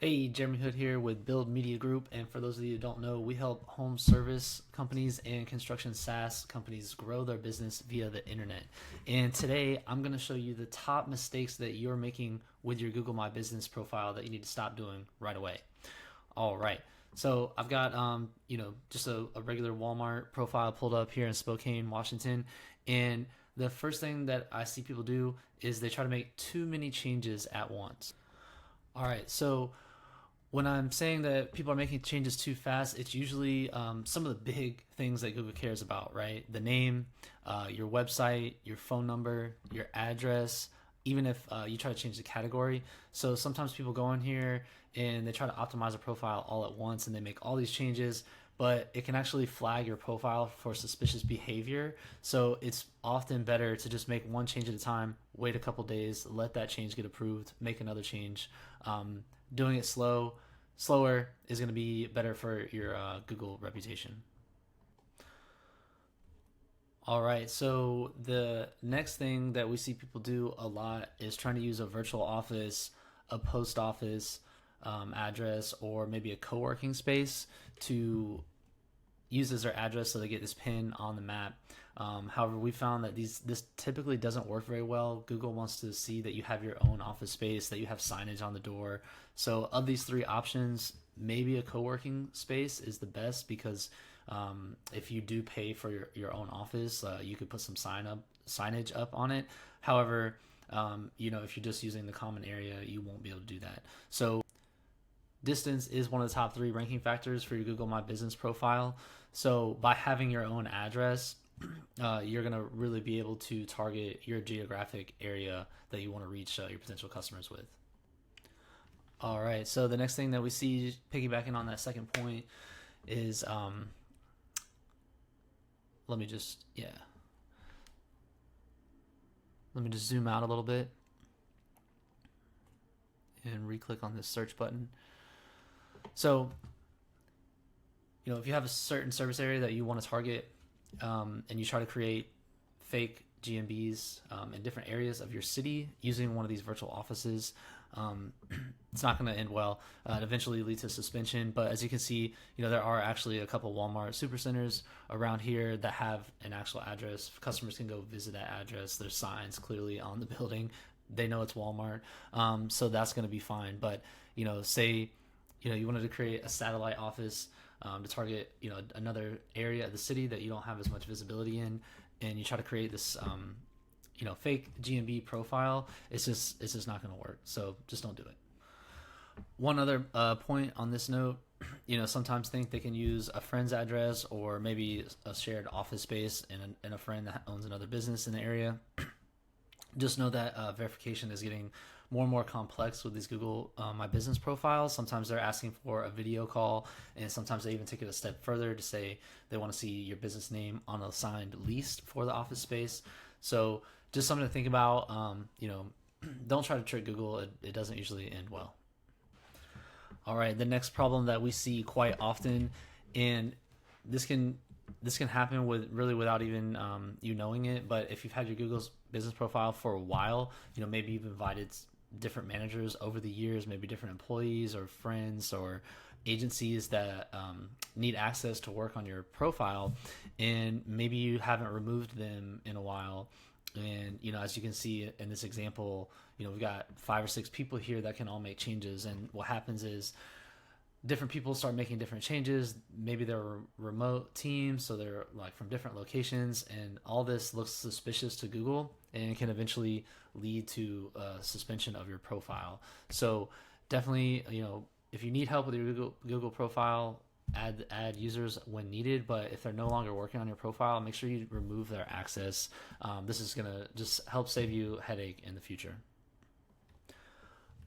Hey, Jeremy Hood here with Build Media Group, and for those of you who don't know, we help home service companies and construction SaaS companies grow their business via the internet. And today, I'm going to show you the top mistakes that you're making with your Google My Business profile that you need to stop doing right away. All right. So I've got just a regular Walmart profile pulled up here in Spokane, Washington, and the first thing that I see people do is they try to make too many changes at once. All right, so when I'm saying that people are making changes too fast, it's usually some of the big things that Google cares about, right? The name, your website, your phone number, your address, even if you try to change the category. So sometimes people go in here and they try to optimize a profile all at once and they make all these changes, but it can actually flag your profile for suspicious behavior. So it's often better to just make one change at a time, wait a couple days, let that change get approved, make another change. Doing it slower is going to be better for your Google reputation. All right, so the next thing that we see people do a lot is trying to use a virtual office, a post office address, or maybe a co working space to use as their address so they get this pin on the map. However, we found that this typically doesn't work very well. Google wants to see that you have your own office space, that you have signage on the door. So, of these three options, maybe a co working space is the best because if you do pay for your own office, you could put some signage up on it. However, if you're just using the common area, you won't be able to do that. So distance is one of the top three ranking factors for your Google My Business profile. So by having your own address, you're going to really be able to target your geographic area that you want to reach your potential customers with. All right. So the next thing that we see, piggybacking on that second point, is let me just zoom out a little bit and re-click on this search button. So, if you have a certain service area that you want to target, and you try to create fake GMBs in different areas of your city using one of these virtual offices, it's not going to end well. It eventually leads to suspension. But as you can see, there are actually a couple Walmart supercenters around here that have an actual address. Customers can go visit that address. There's signs clearly on the building. They know it's Walmart, so that's going to be fine. But say you wanted to create a satellite office to target another area of the city that you don't have as much visibility in, and you try to create this fake GMB profile, it's just not going to work. So just don't do it. One other point on this note, sometimes think they can use a friend's address or maybe a shared office space and a friend that owns another business in the area. Just know that verification is getting more and more complex with these Google My Business profiles. Sometimes they're asking for a video call, and sometimes they even take it a step further to say they want to see your business name on a signed lease for the office space. So just something to think about. Don't try to trick Google. It doesn't usually end well. All right, the next problem that we see quite often, and this can happen without even you knowing it. But if you've had your Google's business profile for a while, maybe you've invited different managers over the years, maybe different employees or friends or agencies that need access to work on your profile, and maybe you haven't removed them in a while. And as you can see in this example, we've got 5 or 6 people here that can all make changes, and what happens is different people start making different changes. Maybe they're remote teams, so they're like from different locations, and all this looks suspicious to Google and can eventually lead to suspension of your profile. So definitely, if you need help with your Google profile, add users when needed. But if they're no longer working on your profile, make sure you remove their access. This is gonna just help save you a headache in the future.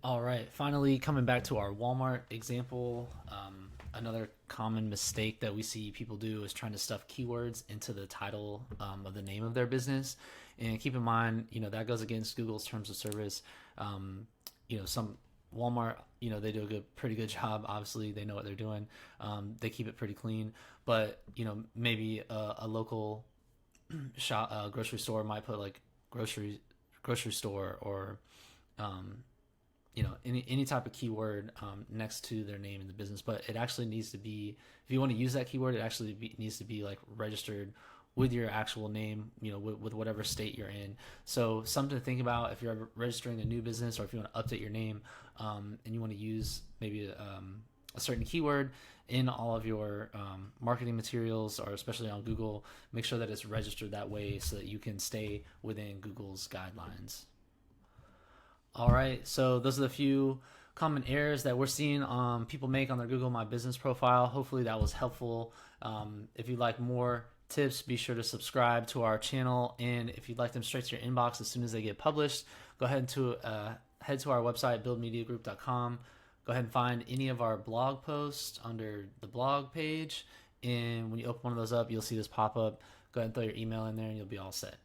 All right, finally coming back to our Walmart example, another common mistake that we see people do is trying to stuff keywords into the title of the name of their business. And keep in mind, that goes against Google's terms of service. Some Walmart, they do a pretty good job. Obviously, they know what they're doing. They keep it pretty clean. But maybe a local grocery store might put like grocery store or any type of keyword next to their name in the business, but it actually needs to be, if you want to use that keyword, it actually needs to be like registered with your actual name, with whatever state you're in. So something to think about if you're ever registering a new business, or if you want to update your name, and you want to use maybe a certain keyword in all of your marketing materials, or especially on Google, make sure that it's registered that way so that you can stay within Google's guidelines. All right, so those are the few common errors that we're seeing people make on their Google My Business profile. Hopefully that was helpful. If you'd like more tips, be sure to subscribe to our channel, and if you'd like them straight to your inbox as soon as they get published, go ahead to head to our website, buildmediagroup.com. Go ahead and find any of our blog posts under the blog page, and when you open one of those up, you'll see this pop up. Go ahead and throw your email in there and you'll be all set.